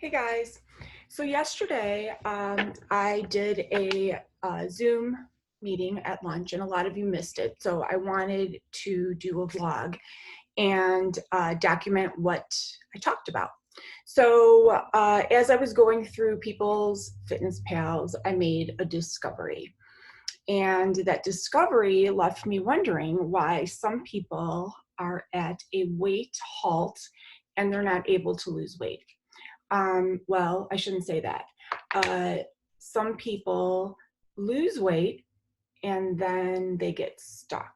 Hey guys. So yesterday I did a Zoom meeting at lunch and a lot of you missed it. So I wanted to do a vlog and document what I talked about. So as I was going through people's fitness pals, I made a discovery. And that discovery left me wondering why some people are at a weight halt and they're not able to lose weight. Well, I shouldn't say that. Some people lose weight and then they get stuck.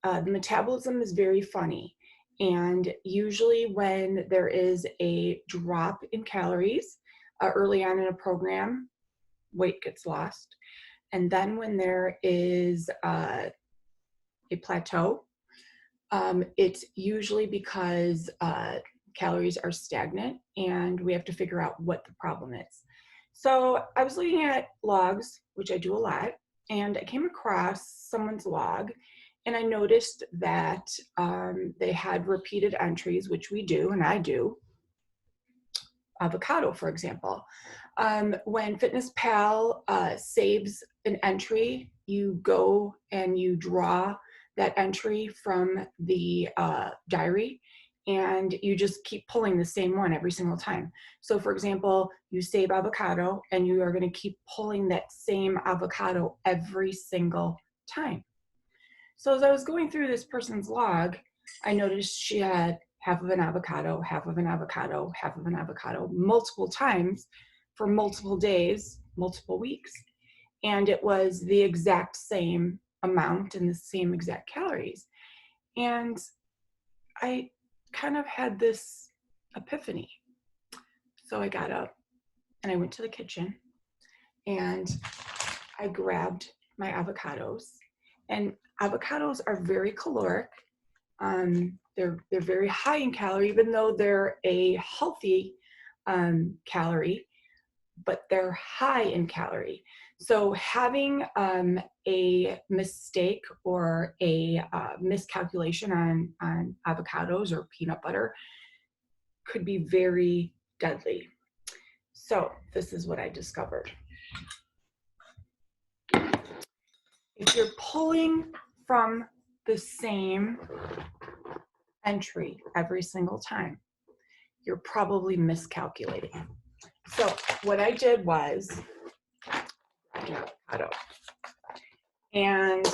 The metabolism is very funny. And usually when there is a drop in calories early on in a program, weight gets lost. And then when there is a plateau, it's usually because calories are stagnant and we have to figure out what the problem is. So I was looking at logs, which I do a lot, and I came across someone's log and I noticed that they had repeated entries, which we do, and I do. Avocado, for example. When FitnessPal saves an entry, you go and you draw that entry from the diary and you just keep pulling the same one every single time. So for example, you save avocado and you are going to keep pulling that same avocado every single time. So as I was going through this person's log, I noticed she had half of an avocado, half of an avocado, half of an avocado, multiple times for multiple days, multiple weeks. And it was the exact same amount and the same exact calories. And I kind of had this epiphany. So I got up and I went to the kitchen and I grabbed my avocados. And avocados are very caloric. They're very high in calorie, even though they're a healthy calorie, but they're high in calorie. So having a mistake or a miscalculation on avocados or peanut butter could be very deadly. So this is what I discovered. If you're pulling from the same entry every single time, you're probably miscalculating. So what I did was avocado, and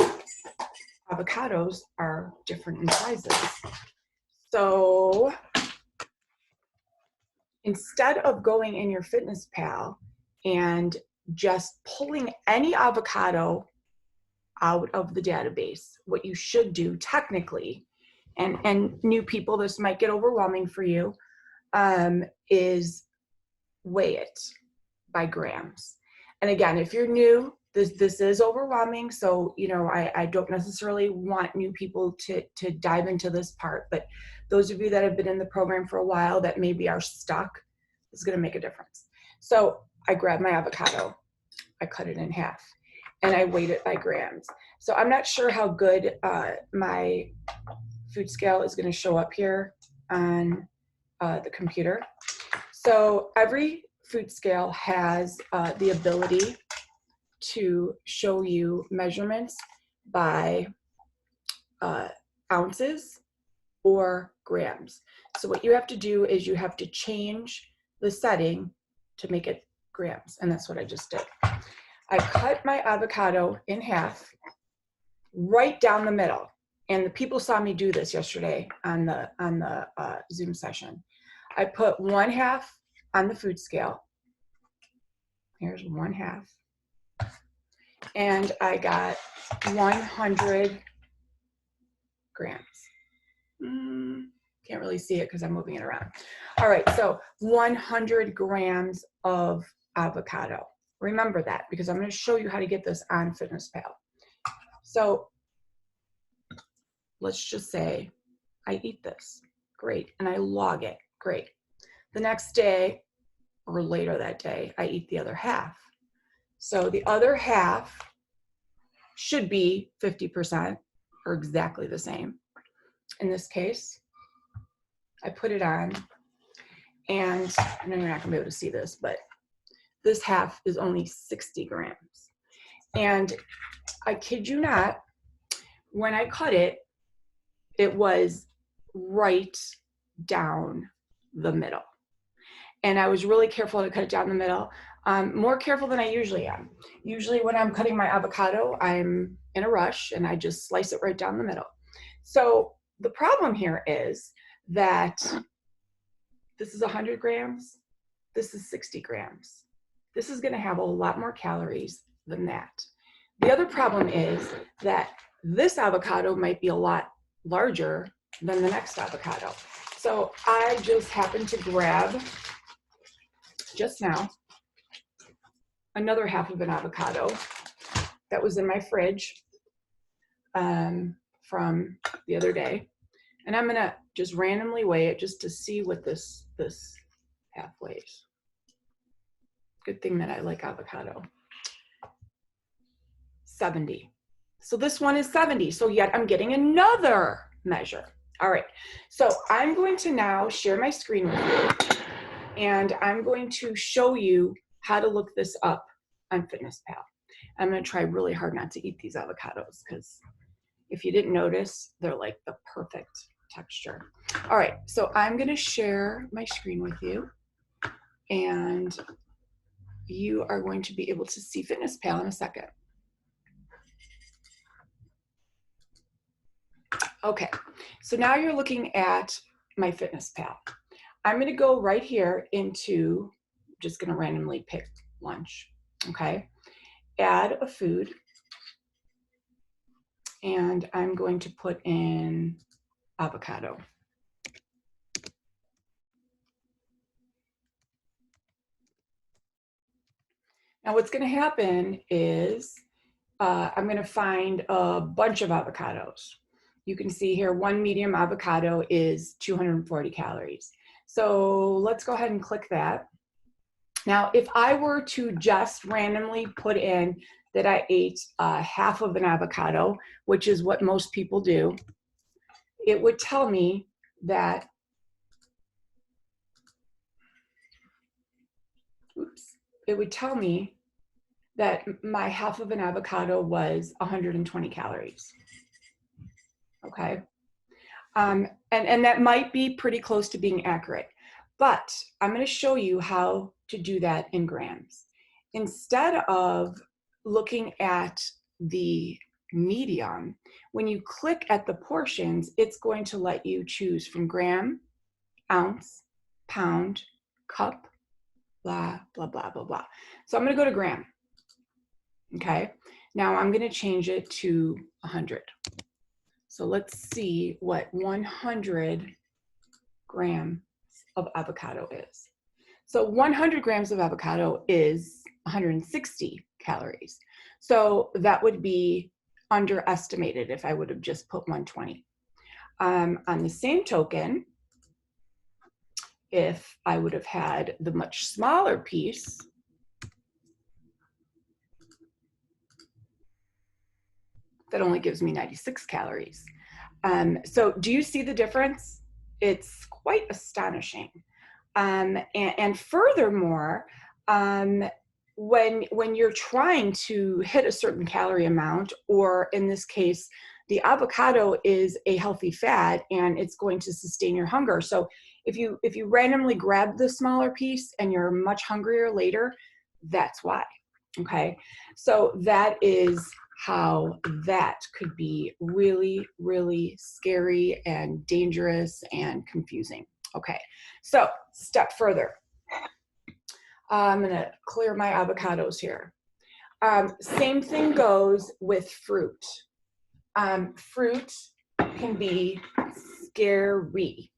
avocados are different in sizes. So instead of going in your FitnessPal and just pulling any avocado out of the database, what you should do technically, and new people, this might get overwhelming for you, is weigh it by grams. And again, if you're new, this is overwhelming. So, I don't necessarily want new people to dive into this part, but those of you that have been in the program for a while that maybe are stuck, is going to make a difference. So I grabbed my avocado, I cut it in half, and I weighed it by grams. So I'm not sure how good my food scale is going to show up here on the computer. So every food scale has the ability to show you measurements by ounces or grams. So what you have to do is you have to change the setting to make it grams, and that's what I just did. I cut my avocado in half, right down the middle, and the people saw me do this yesterday on the Zoom session. I put 1/2 on the food scale. Here's 1/2. And I got 100 grams. Can't really see it because I'm moving it around. All right, so 100 grams of avocado. Remember that because I'm going to show you how to get this on FitnessPal. So let's just say I eat this. Great. And I log it. Great. The next day or later that day, I eat the other half. So the other half should be 50% or exactly the same. In this case, I put it on And I know you're not gonna be able to see this, but this half is only 60 grams. And I kid you not, when I cut it, it was right down the middle. And I was really careful to cut it down the middle, more careful than I usually am. Usually when I'm cutting my avocado, I'm in a rush and I just slice it right down the middle. So the problem here is that this is 100 grams, this is 60 grams. This is gonna have a lot more calories than that. The other problem is that this avocado might be a lot larger than the next avocado. So I just happened to grab, just now, another half of an avocado that was in my fridge from the other day. And I'm gonna just randomly weigh it just to see what this half weighs. Good thing that I like avocado. 70. So this one is 70. So yet I'm getting another measure. All right. So I'm going to now share my screen with you, and I'm going to show you how to look this up on FitnessPal. I'm going to try really hard not to eat these avocados because if you didn't notice, they're like the perfect texture. All right. So I'm going to share my screen with you, and you are going to be able to see FitnessPal in a second. Okay, so now you're looking at my FitnessPal. I'm gonna go right here into, just gonna randomly pick lunch, okay? Add a food, and I'm going to put in avocado. Now what's gonna happen is I'm gonna find a bunch of avocados. You can see here, one medium avocado is 240 calories. So let's go ahead and click that. Now, if I were to just randomly put in that I ate half of an avocado, which is what most people do, it would tell me that, it would tell me that my half of an avocado was 120 calories. Okay. And that might be pretty close to being accurate, but I'm going to show you how to do that in grams. Instead of looking at the medium, when you click at the portions, it's going to let you choose from gram, ounce, pound, cup, blah, blah, blah, blah, blah. So I'm going to go to gram. Okay. Now I'm going to change it to 100. So let's see what 100 grams of avocado is. So 100 grams of avocado is 160 calories. So that would be underestimated if I would have just put 120. On the same token, if I would have had the much smaller piece, that only gives me 96 calories. So do you see the difference? It's quite astonishing. And furthermore, when you're trying to hit a certain calorie amount, or in this case, the avocado is a healthy fat and it's going to sustain your hunger. So if you randomly grab the smaller piece and you're much hungrier later, that's why. Okay, so that is how that could be really, really scary and dangerous and confusing. Okay, so step further. I'm gonna clear my avocados here. Same thing goes with fruit. Fruit can be scary.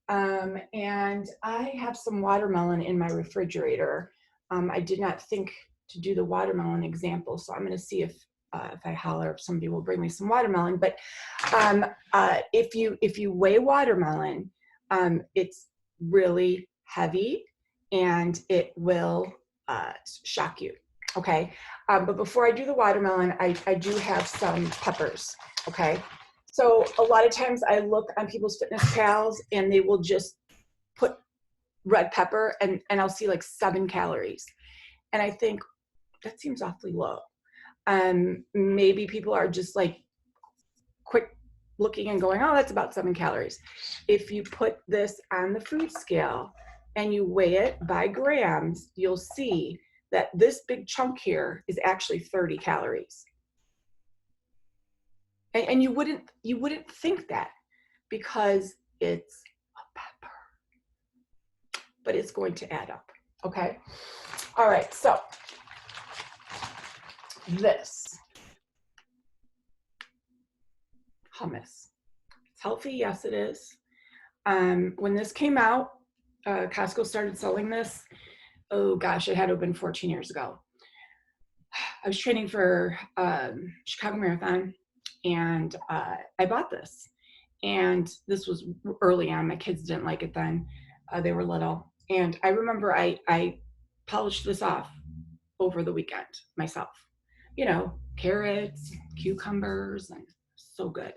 And I have some watermelon in my refrigerator. I did not think to do the watermelon example, so I'm gonna see if I holler, if somebody will bring me some watermelon. But if you weigh watermelon, it's really heavy and it will shock you. Okay, but before I do the watermelon, I do have some peppers. Okay, so a lot of times I look on people's FitnessPals and they will just put red pepper, and I'll see like 7 calories. And I think that seems awfully low. Maybe people are just like quick looking and going, oh, that's about 7 calories. If you put this on the food scale and you weigh it by grams, you'll see that this big chunk here is actually 30 calories. And you wouldn't think that because it's a pepper, but it's going to add up. Okay. All right. So this hummus, it's healthy. Yes, it is. When this came out, Costco started selling this. Oh gosh, it had to have been 14 years ago. I was training for Chicago Marathon, and I bought this. And this was early on. My kids didn't like it then. They were little. And I remember I polished this off over the weekend myself. You know, carrots, cucumbers, and so good.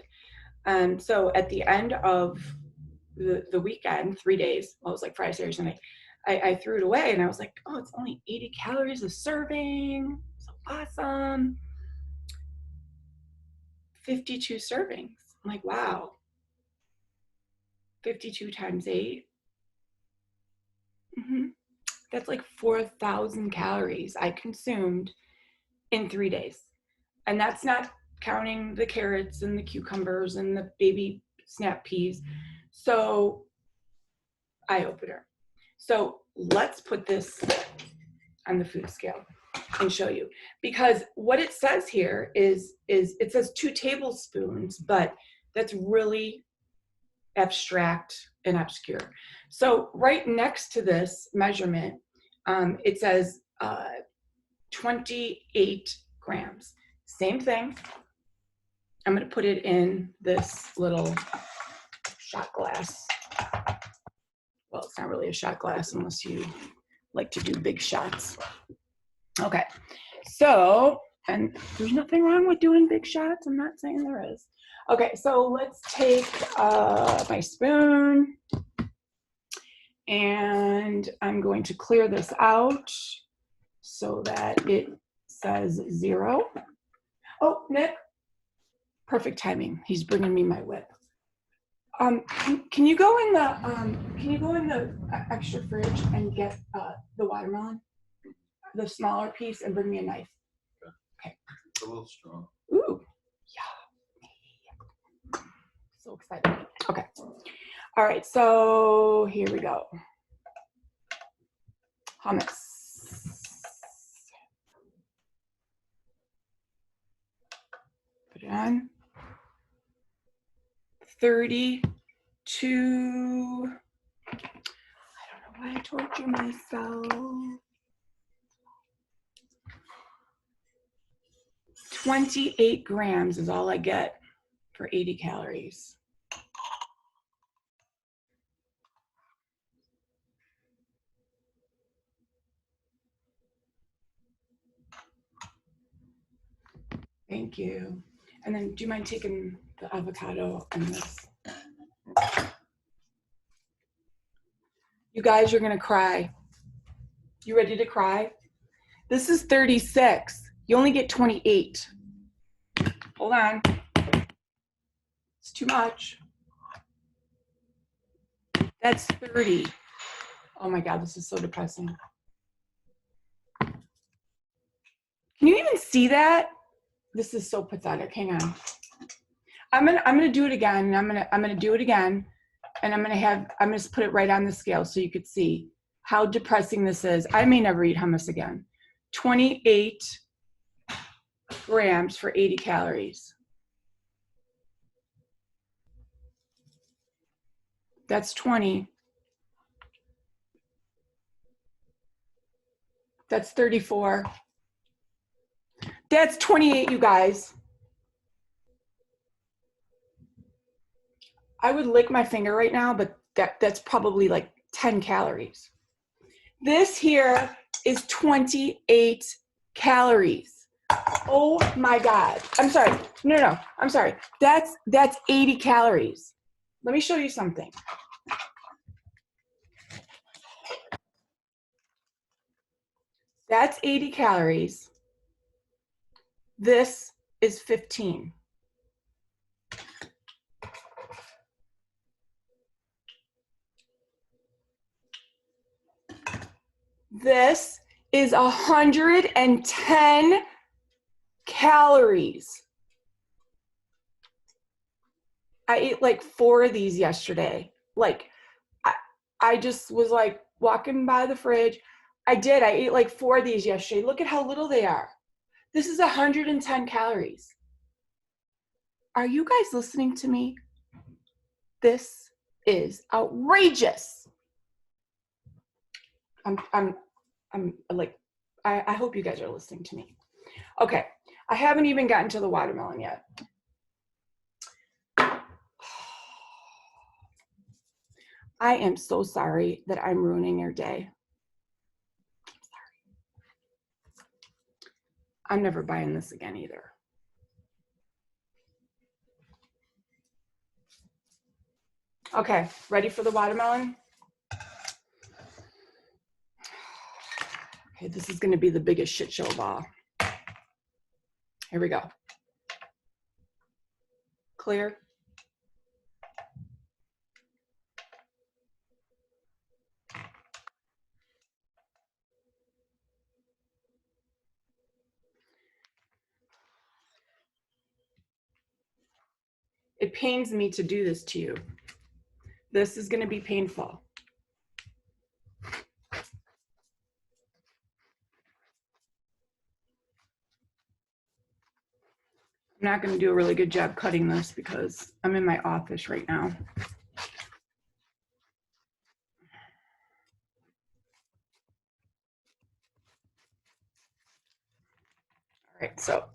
So at the end of the weekend, 3 days, well, it was like Friday, Saturday, Sunday, I threw it away and I was like, oh, it's only 80 calories a serving. So awesome. 52 servings. I'm like, wow. 52 times 8. That's like 4,000 calories I consumed in 3 days. And that's not counting the carrots and the cucumbers and the baby snap peas. So eye opener. So let's put this on the food scale and show you, because what it says here is it says 2 tablespoons, but that's really abstract and obscure. So right next to this measurement, it says 28 grams. Same thing. I'm going to put it in this little shot glass. Well, it's not really a shot glass unless you like to do big shots. Okay, so, and there's nothing wrong with doing big shots. I'm not saying there is. Okay, so let's take my spoon, and I'm going to clear this out so that it says 0. Oh, Nick, perfect timing. He's bringing me my whip. Can you go in the extra fridge and get the watermelon, the smaller piece, and bring me a knife? Okay. It's a little strong. Ooh, yeah. So excited. Okay. All right. So here we go. Hummus. Put it on. 32. I don't know why I torture myself. 28 grams is all I get for 80 calories. Thank you. And then do you mind taking the avocado on this? You guys are gonna cry. You ready to cry? This is 36. You only get 28. Hold on. It's too much. That's 30. Oh my God, this is so depressing. Can you even see that? This is so pathetic. Hang on. I'm gonna do it again. And I'm gonna do it again, and I'm gonna just put it right on the scale so you could see how depressing this is. I may never eat hummus again. 28 grams for 80 calories. That's 20. That's 34. That's 28, you guys. I would lick my finger right now, but that's probably like 10 calories. This here is 28 calories. Oh my God. I'm sorry. No. I'm sorry. That's 80 calories. Let me show you something. That's 80 calories. This is 15. This is 110 calories. I ate like 4 of these yesterday. Like, I just was like walking by the fridge. I ate like 4 of these yesterday. Look at how little they are. This is 110 calories. Are you guys listening to me? This is outrageous. I'm like, I hope you guys are listening to me. Okay, I haven't even gotten to the watermelon yet. I am so sorry that I'm ruining your day. I'm sorry. I'm never buying this again either. Okay, ready for the watermelon? Okay, this is gonna be the biggest shit show of all. Here we go. Clear. It pains me to do this to you. This is gonna be painful. I'm not gonna do a really good job cutting this because I'm in my office right now. All right, so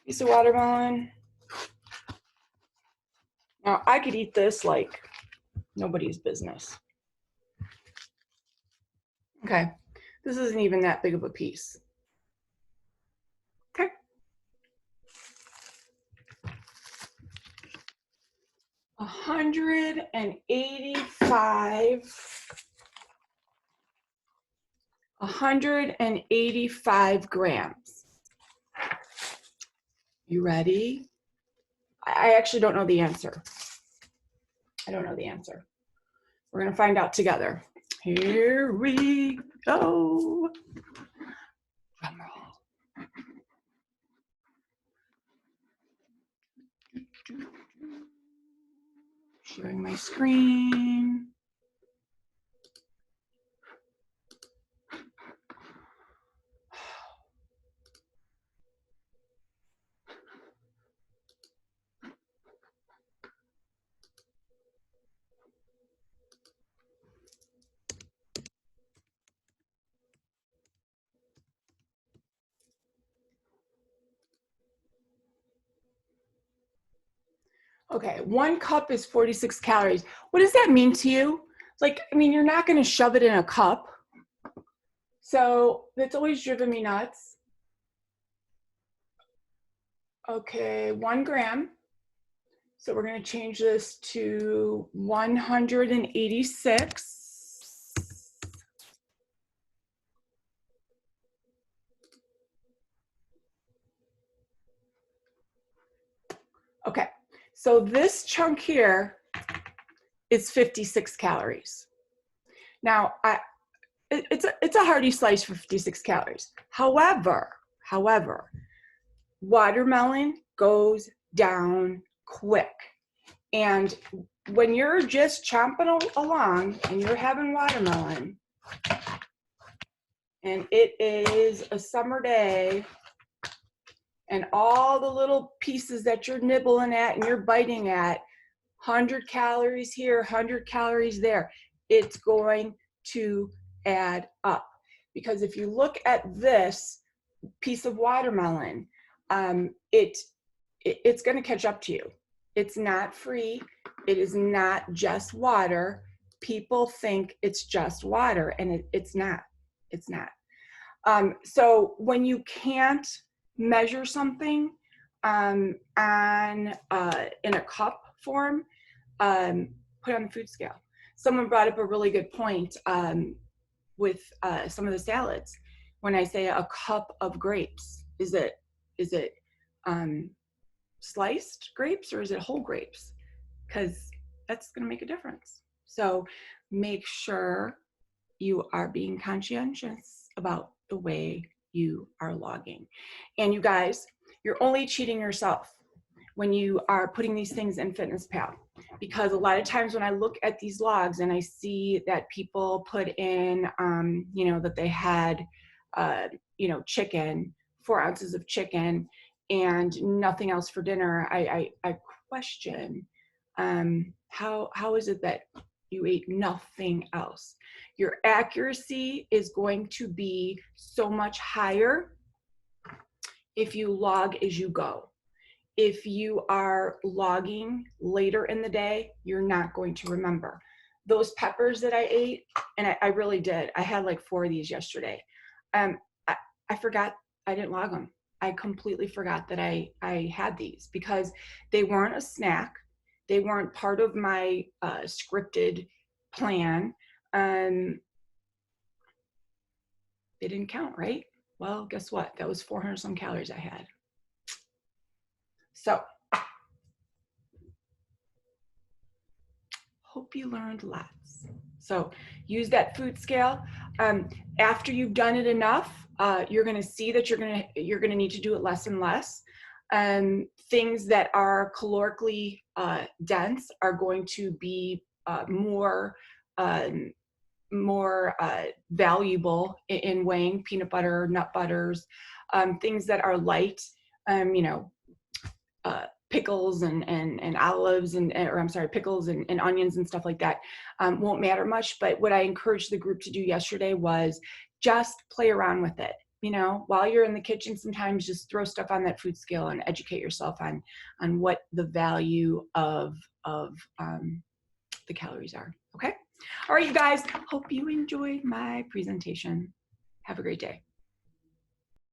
piece of watermelon. Now I could eat this like nobody's business. Okay, this isn't even that big of a piece. Okay. 185 grams. You ready? I actually don't know the answer. I don't know the answer. We're gonna find out together. Here we go. Drum roll. Sharing my screen. Okay, 1 cup is 46 calories. What does that mean to you? Like, I mean, you're not gonna shove it in a cup. So that's always driven me nuts. Okay, 1 gram. So we're gonna change this to 186. Okay, so this chunk here is 56 calories. Now, it's a hearty slice for 56 calories. However, watermelon goes down quick. And when you're just chomping along and you're having watermelon, and it is a summer day, and all the little pieces that you're nibbling at and you're biting at, 100 calories here, 100 calories there, it's going to add up. Because if you look at this piece of watermelon, it's going to catch up to you. It's not free. It is not just water. People think it's just water, and it's not. It's not. So when you can't measure something in a cup form, put it on the food scale. someone brought up a really good point with some of the salads. When I say a cup of grapes, is it sliced grapes or is it whole grapes? Because that's going to make a difference. So make sure you are being conscientious about the way you are logging. And you guys, you're only cheating yourself when you are putting these things in FitnessPal. Because a lot of times when I look at these logs and I see that people put in, that they had, chicken, 4 ounces of chicken, and nothing else for dinner, I question how is it that you ate nothing else? Your accuracy is going to be so much higher if you log as you go. If you are logging later in the day, you're not going to remember. Those peppers that I ate, and I really did. I had like 4 of these yesterday. I forgot I didn't log them. I completely forgot that I had these because they weren't a snack. They weren't part of my scripted plan. They didn't count, right? Well, guess what? That was 400 some calories I had. So, hope you learned lots. So, use that food scale. After you've done it enough, you're going to see that you're going to need to do it less and less. Things that are calorically dense are going to be more valuable in weighing. Peanut butter, nut butters, things that are light, pickles and olives pickles and onions and stuff like that won't matter much. But what I encouraged the group to do yesterday was just play around with it. While you're in the kitchen, sometimes just throw stuff on that food scale and educate yourself on what the value of the calories are. Okay. All right, you guys, hope you enjoyed my presentation. Have a great day.